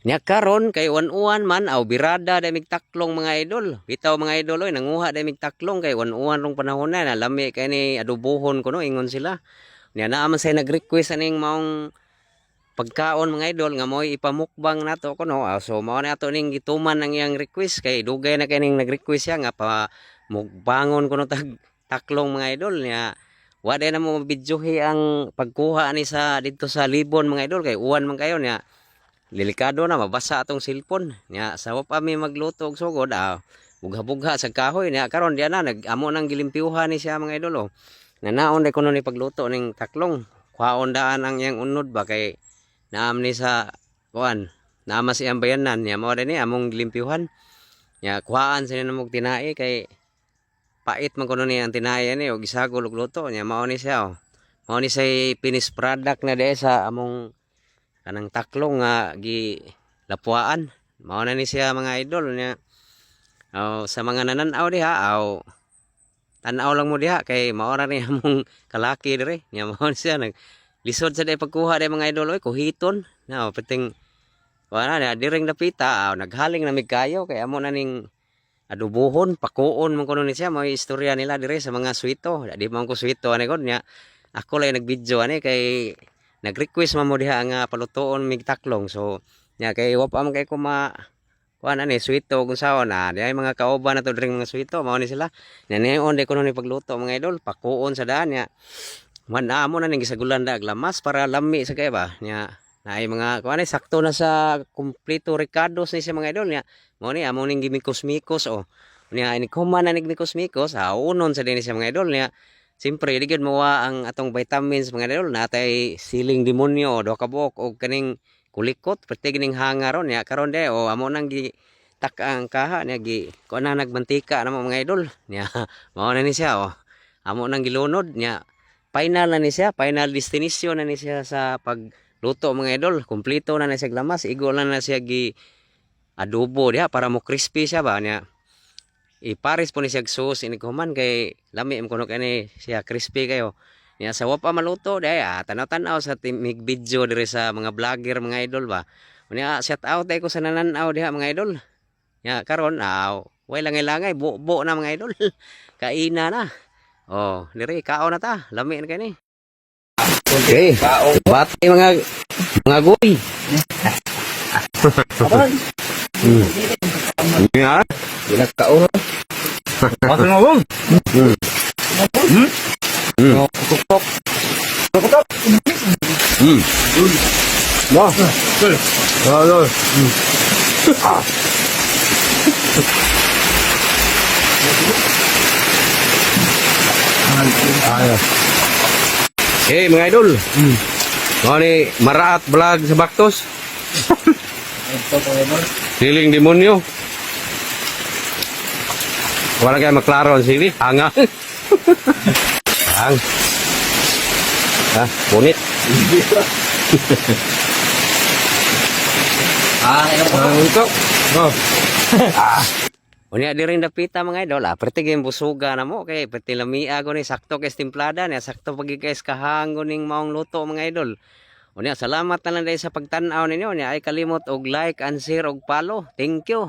Nya karon kay uwan-uwan man aw birada day mig taklong mga idol. Bitaw mga idol oy nanguha day mig taklong kay uwan-uwan rong panahon na lami kay ni adobohon kuno ingon sila. Nya naa man say nag-request aning maong pagkaon mga idol nga mo'y ipamukbang nato kuno. So mao na ato ning gituman ang iyang request kay dugay na kay ning nag-request siya nga pa mukbangon kuno tag taklong mga idol nya. Wa day na mo mabidyohi ang pagkuha ani sa didto sa Libon mga idol kay uwan man kayo nya. Delikado na mabasa atong cellphone nya sa wa pa mi magluto og sugod bugha-bugha sa kahoy nya karon diyan na nag-amo nang gilimpyuhan ni siya mga idol oh. Nanaon day kuno ni pagluto ning taklong kwaon daan ang iyang unod ba kay naam ni sa kuan naama siyang bayanan nya mao ni among gilimpyuhan nya kuhaan sila namog tinai kay pait man kuno ni ang tinai ani og gisagol og luto nya mao ni siya oh. Mao ni say finished product na diay sa among kanang taklong nga gi lapuaan mao na ni siya mga idol nya sa mga nananaw diha tan-aw lang mo diha kay mao ra ni among kalaki dire nya mao ni siya nag lisod sa day pagkuha day mga idol oy kuhiton na pating wala na diring napita naghaling na mig kayo kay amo na ning adubuhon pakuon man kuno ni siya may istorya nila dire sa mga suwito di man ko suwito ani kon nya ako lay nagvideo ani kay nag-request man mo diha nga palutoon mig taklong so nya kay wa pa man kay ko kuan ani suwito kung saon di ay mga kauban na to dring mga suwito mao ni sila nya niyon day kuno ni pagluto mga idol pakuon sa daan nya man amo na ning gisagulan dag lamas para lami sa kay ba nya naay mga kuan ani sakto na sa kumpleto ricados ni sa mga idol nya mao ni amo ning gimikos-mikos nya ini kuman na ning mikos-mikos unon sa dinhi sa mga idol nya. Siyempre, di gyud mawa ang atong vitamins mga idol natay siling demonyo do ka buok og kaning kulikot pati kining hanga ron ya karon de amo nang gi tak ang kaha nya gi ko na nagmantika na mga idol nya mao na ni siya amo nang gilunod nya final na ni siya final destination na ni siya sa pagluto mga idol kumpleto na siya lamas igo na siya gi adobo diha para mo crispy siya ba nya. Ipares po ni siya sauce ini kuman kay lami mo kuno kani siya crispy kayo nya sa wa pa maluto day tanaw-tanaw sa mig video dire sa mga vlogger mga idol ba nya shout out ay ko sa nananaw diha mga idol nya karon way langay-langay buo na mga idol kaina na dire kaon na ta lami na kani okay bati mga goy ya Bila kaon. Masih ngomong? Kutok. Kutok. Wah. Halo. Ayo. Hey mga idol. Mau ni Maraat vlog sa Baktos. Siling demonyo. Wala kayo maklaro ang sili. Hanga. Hang. Punit. Untuk. Unya di rin dapita mga idol. Perti game busuga na mo. Kay perti lamia ko ni sakto kay timplada niya. Sakto pagi kay kahango ning maong luto mga idol. Unya salamat na lang dahil sa pagtanaw ninyo. Unya ay kalimot og like and share og follow. Thank you.